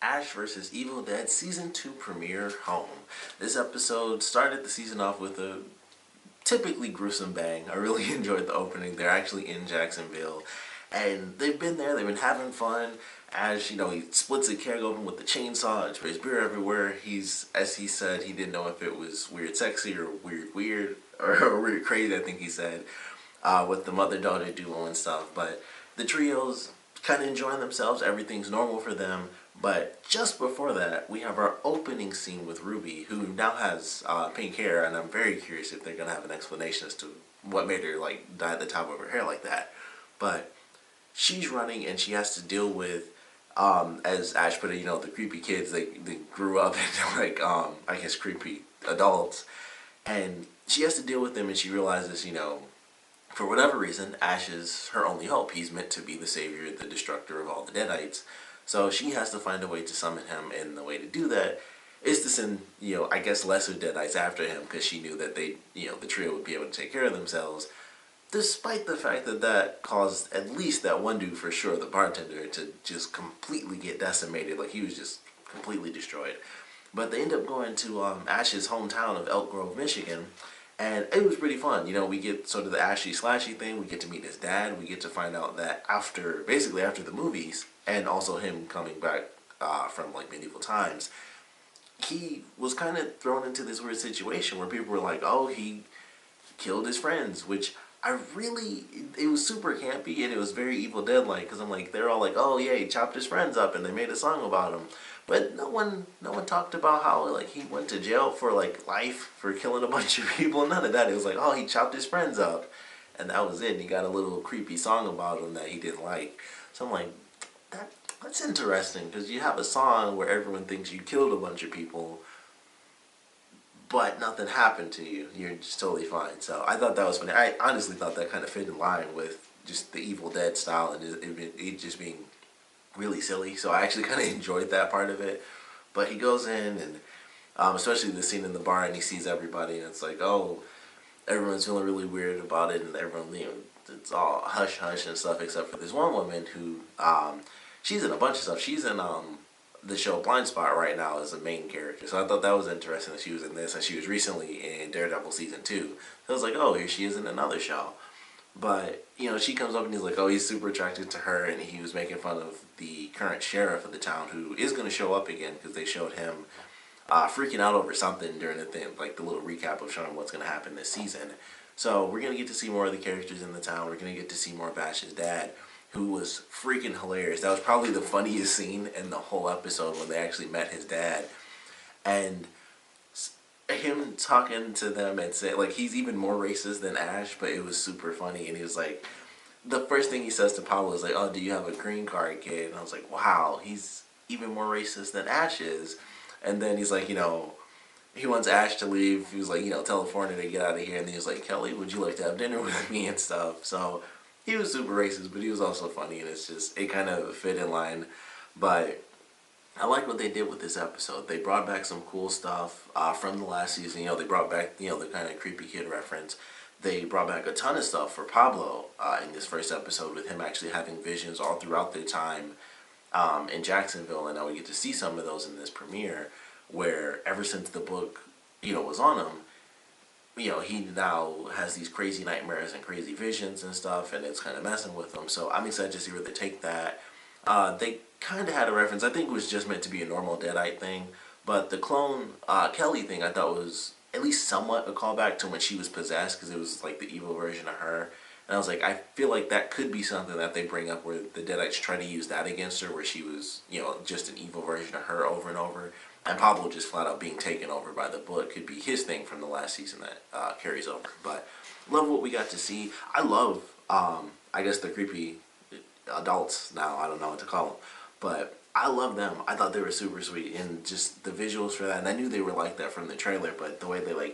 Ash vs. Evil Dead Season 2 premiere home. This episode started the season off with a typically gruesome bang. I really enjoyed the opening. They're actually in Jacksonville. And they've been there, they've been having fun. Ash, he splits a keg open with the chainsaw and sprays beer everywhere. As he said, he didn't know if it was weird sexy or weird, or weird crazy, I think he said, with the mother-daughter duo and stuff. But the trio's kind of enjoying themselves. Everything's normal for them. But just before that, we have our opening scene with Ruby, who now has pink hair, and I'm very curious if they're going to have an explanation as to what made her dye the top of her hair like that. But she's running, and she has to deal with, as Ash put it, the creepy kids. They grew up into I guess creepy adults, and she has to deal with them, and she realizes, for whatever reason, Ash is her only hope. He's meant to be the savior, the destructor of all the deadites. So she has to find a way to summon him, and the way to do that is to send, I guess lesser deadites after him, because she knew that the trio would be able to take care of themselves. Despite the fact that that caused at least that one dude for sure, the bartender, to just completely get decimated. Like, he was just completely destroyed. But they end up going to Ash's hometown of Elk Grove, Michigan, and it was pretty fun. We get sort of the Ashy Slashy thing. We get to meet his dad. We get to find out that basically after the movies, and also him coming back from medieval times, he was kind of thrown into this weird situation where people were like, oh, he killed his friends, which it was super campy, and it was very Evil Dead-like, because I'm like, they're all like, oh yeah, he chopped his friends up, and they made a song about him. But no one talked about how he went to jail for life for killing a bunch of people. None of that. It was like, oh, he chopped his friends up, and that was it. And he got a little creepy song about him that he didn't like. So I'm like, that's interesting, because you have a song where everyone thinks you killed a bunch of people, but nothing happened to you. You're just totally fine. So I thought that was funny. I honestly thought that kind of fit in line with just the Evil Dead style, and it just being really silly. So I actually kind of enjoyed that part of it. But he goes in, and especially the scene in the bar, and he sees everybody, and it's like, oh, everyone's feeling really weird about it, and everyone, it's all hush hush and stuff, except for this one woman who, she's in a bunch of stuff. She's in the show Blind Spot right now as a main character. So I thought that was interesting that she was in this, and she was recently in Daredevil Season 2. So I was like, oh, here she is in another show. But, she comes up and he's like, oh, he's super attracted to her, and he was making fun of the current sheriff of the town, who is going to show up again, because they showed him freaking out over something during the thing, the little recap of showing what's going to happen this season. So we're going to get to see more of the characters in the town. We're going to get to see more of Ash's dad, who was freaking hilarious. That was probably the funniest scene in the whole episode, when they actually met his dad. And him talking to them and saying, he's even more racist than Ash, but it was super funny. And he was like, the first thing he says to Pablo is like, oh, do you have a green card, kid? And I was like, wow, he's even more racist than Ash is. And then he's like, he wants Ash to leave. He was like, tell the foreigner to get out of here. And he was like, Kelly, would you like to have dinner with me and stuff? So he was super racist, but he was also funny, and it kind of fit in line. But I like what they did with this episode. They brought back some cool stuff from the last season. They brought back, the kind of creepy kid reference. They brought back a ton of stuff for Pablo in this first episode, with him actually having visions all throughout their time in Jacksonville. And now we get to see some of those in this premiere, where ever since the book, was on him, he now has these crazy nightmares and crazy visions and stuff, and it's kind of messing with him. So I'm excited to see where they take that. They kind of had a reference. I think it was just meant to be a normal Deadite thing, but the clone Kelly thing I thought was at least somewhat a callback to when she was possessed, because it was the evil version of her. And I was like, I feel like that could be something that they bring up, where the Deadites try to use that against her, where she was, just an evil version of her over and over. And Pablo just flat out being taken over by the book could be his thing from the last season that carries over. But love what we got to see. I love, I guess, the creepy adults now. I don't know what to call them. But I love them. I thought they were super sweet. And just the visuals for that. And I knew they were like that from the trailer. But the way they,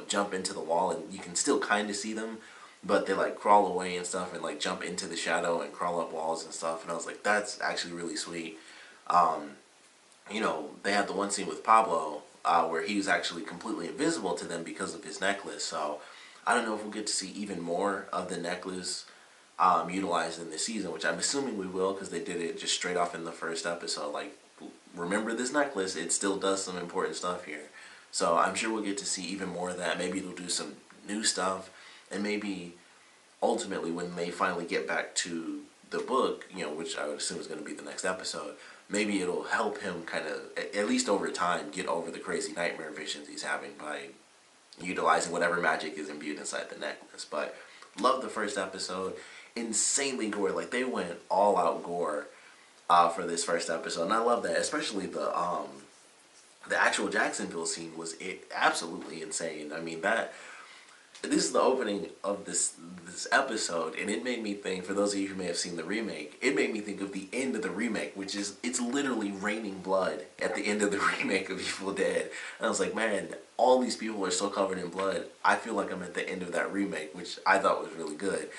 jump into the wall, and you can still kind of see them, but they crawl away and stuff, and jump into the shadow and crawl up walls and stuff. And I was like, that's actually really sweet. They had the one scene with Pablo where he was actually completely invisible to them because of his necklace. So I don't know if we'll get to see even more of the necklace utilized in this season, which I'm assuming we will, because they did it just straight off in the first episode, remember this necklace, it still does some important stuff here. So I'm sure we'll get to see even more of that. Maybe it'll do some new stuff, and maybe ultimately when they finally get back to the book, which I would assume is going to be the next episode, maybe it'll help him kind of, at least over time, get over the crazy nightmare visions he's having by utilizing whatever magic is imbued inside the necklace. But love the first episode. Insanely gory. Like, they went all out gore for this first episode, and I love that. Especially the actual Jacksonville scene was absolutely insane. I mean, this is the opening of this episode, and it made me think, for those of you who may have seen the remake, it made me think of the end of the remake, which is, it's literally raining blood at the end of the remake of Evil Dead. And I was like, man, all these people are so covered in blood. I feel like I'm at the end of that remake, which I thought was really good.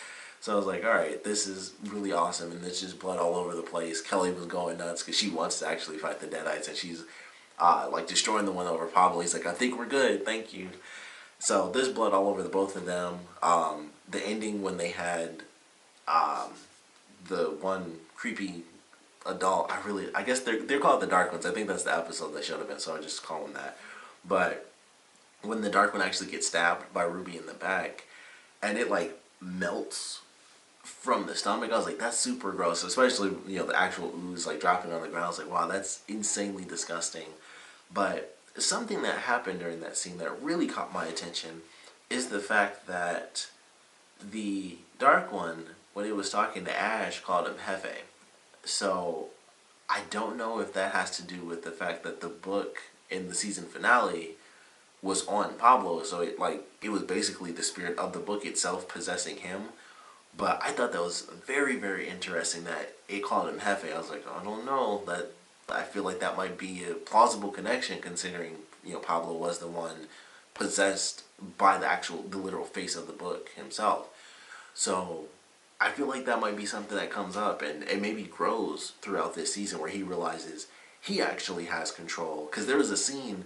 So I was like, alright, this is really awesome, and there's just blood all over the place. Kelly was going nuts because she wants to actually fight the deadites, and she's like destroying the one over Pablo. He's like, I think we're good, thank you. So there's blood all over the both of them. The ending when they had the one creepy adult, I guess they're called the Dark Ones. I think that's the episode they should have been, so I just call them that. But when the Dark One actually gets stabbed by Ruby in the back, and it like melts from the stomach, I was like, that's super gross. Especially, the actual ooze like dropping on the ground. I was like, wow, that's insanely disgusting. But something that happened during that scene that really caught my attention is the fact that the Dark One, when he was talking to Ash, called him Jefe. So I don't know if that has to do with the fact that the book in the season finale was on Pablo, so it was basically the spirit of the book itself possessing him. But I thought that was very, very interesting that it called him Jefe. I was like, I don't know, I feel like that might be a plausible connection, considering Pablo was the one possessed by the literal face of the book himself. So I feel like that might be something that comes up and maybe grows throughout this season, where he realizes he actually has control. Because there was a scene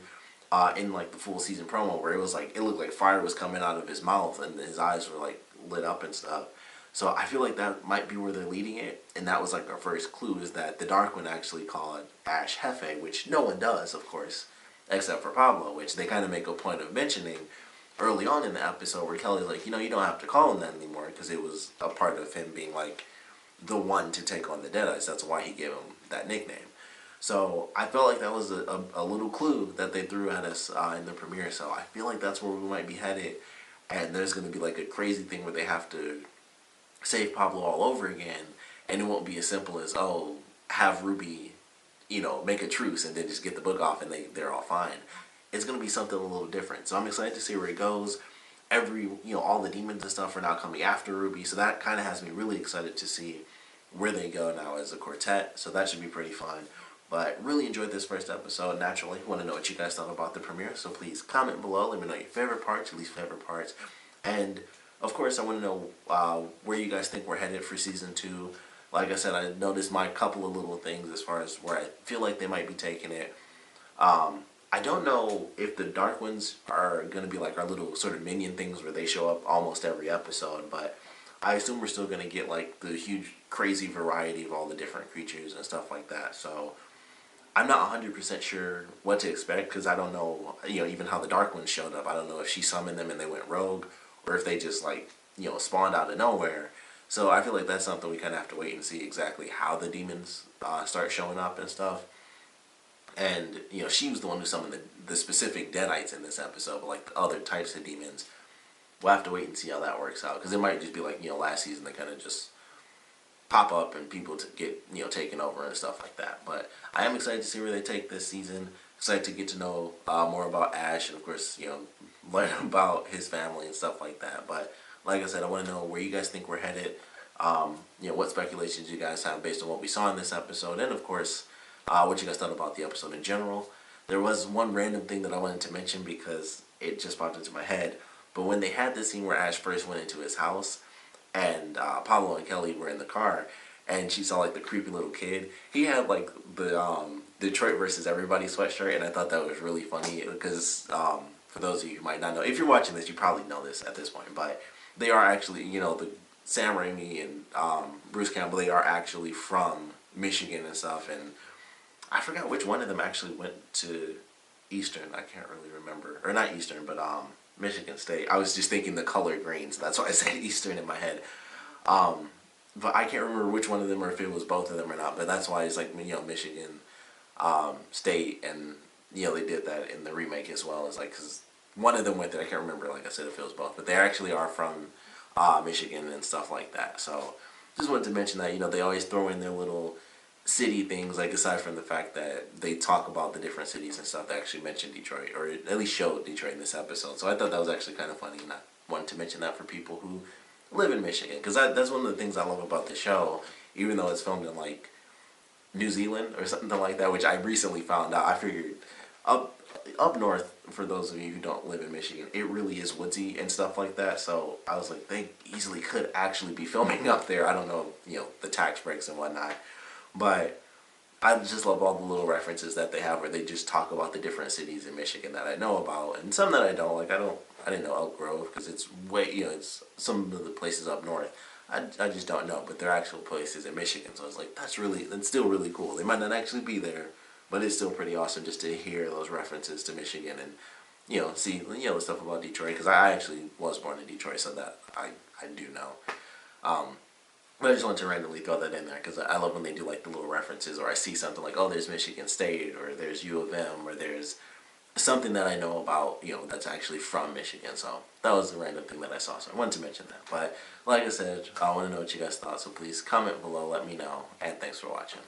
in like the full season promo where it was like, it looked like fire was coming out of his mouth and his eyes were like lit up and stuff. So I feel like that might be where they're leading it, and that was like our first clue, is that the Dark One actually called Ash Jefe, which no one does, of course, except for Pablo, which they kind of make a point of mentioning early on in the episode, where Kelly's like, you don't have to call him that anymore, because it was a part of him being like the one to take on the Deadites. That's why he gave him that nickname. So I felt like that was a little clue that they threw at us in the premiere. So I feel like that's where we might be headed, and there's going to be like a crazy thing where they have to save Pablo all over again, and it won't be as simple as, oh, have Ruby, make a truce and then just get the book off and they're all fine. It's going to be something a little different. So I'm excited to see where it goes. All the demons and stuff are now coming after Ruby, so that kind of has me really excited to see where they go now as a quartet. So that should be pretty fun. But really enjoyed this first episode. Naturally, want to know what you guys thought about the premiere, so please comment below. Let me know your favorite parts, your least favorite parts, and of course, I want to know where you guys think we're headed for Season 2. Like I said, I noticed my couple of little things as far as where I feel like they might be taking it. I don't know if the Dark Ones are going to be like our little sort of minion things where they show up almost every episode, but I assume we're still going to get like the huge, crazy variety of all the different creatures and stuff like that. So I'm not 100% sure what to expect, because I don't know, even how the Dark Ones showed up. I don't know if she summoned them and they went rogue, or if they just spawned out of nowhere. So I feel like that's something we kind of have to wait and see exactly how the demons start showing up and stuff. And she was the one who summoned the specific deadites in this episode, but like the other types of demons, we'll have to wait and see how that works out, because it might just be like last season, they kind of just pop up and people to get taken over and stuff like that. But I am excited to see where they take this season. Excited to get to know more about Ash, and of course learn about his family and stuff like that. But like I said, I want to know where you guys think we're headed. What speculations you guys have based on what we saw in this episode, and of course what you guys thought about the episode in general. There was one random thing that I wanted to mention because it just popped into my head. But when they had this scene where Ash first went into his house, and Pablo and Kelly were in the car, and she saw like the creepy little kid, he had like the Detroit versus Everybody sweatshirt, and I thought that was really funny because for those of you who might not know, if you're watching this, you probably know this at this point, but they are actually, the Sam Raimi and Bruce Campbell, they are actually from Michigan and stuff, and I forgot which one of them actually went to Eastern. I can't really remember, or not Eastern, but Michigan State. I was just thinking the color green, so that's why I said Eastern in my head. But I can't remember which one of them or if it was both of them or not. But that's why it's like, Michigan State, and they did that in the remake as well. It's like, because one of them went there. I can't remember, like I said, if it was both, but they actually are from Michigan and stuff like that. So just wanted to mention that they always throw in their little city things, like aside from the fact that they talk about the different cities and stuff. They actually mentioned Detroit, or at least showed Detroit in this episode. So I thought that was actually kind of funny, and I wanted to mention that for people who live in Michigan, because that's one of the things I love about the show. Even though it's filmed in like New Zealand or something like that, which I recently found out. I figured up up north, for those of you who don't live in Michigan, it really is woodsy and stuff like that. So I was like, they easily could actually be filming up there. I don't know, the tax breaks and whatnot, but I just love all the little references that they have where they just talk about the different cities in Michigan that I know about, and some that I don't. Like I didn't know Elk Grove because it's way, it's some of the places up north. I just don't know, but they're actual places in Michigan. So I was like, that's still really cool. They might not actually be there, but it's still pretty awesome just to hear those references to Michigan and see the stuff about Detroit, because I actually was born in Detroit, so that I do know. But I just wanted to randomly throw that in there because I love when they do like the little references, or I see something like, oh, there's Michigan State, or there's U of M, or there's something that I know about, that's actually from Michigan. So that was the random thing that I saw. So I wanted to mention that. But like I said, I want to know what you guys thought. So please comment below, let me know, and thanks for watching.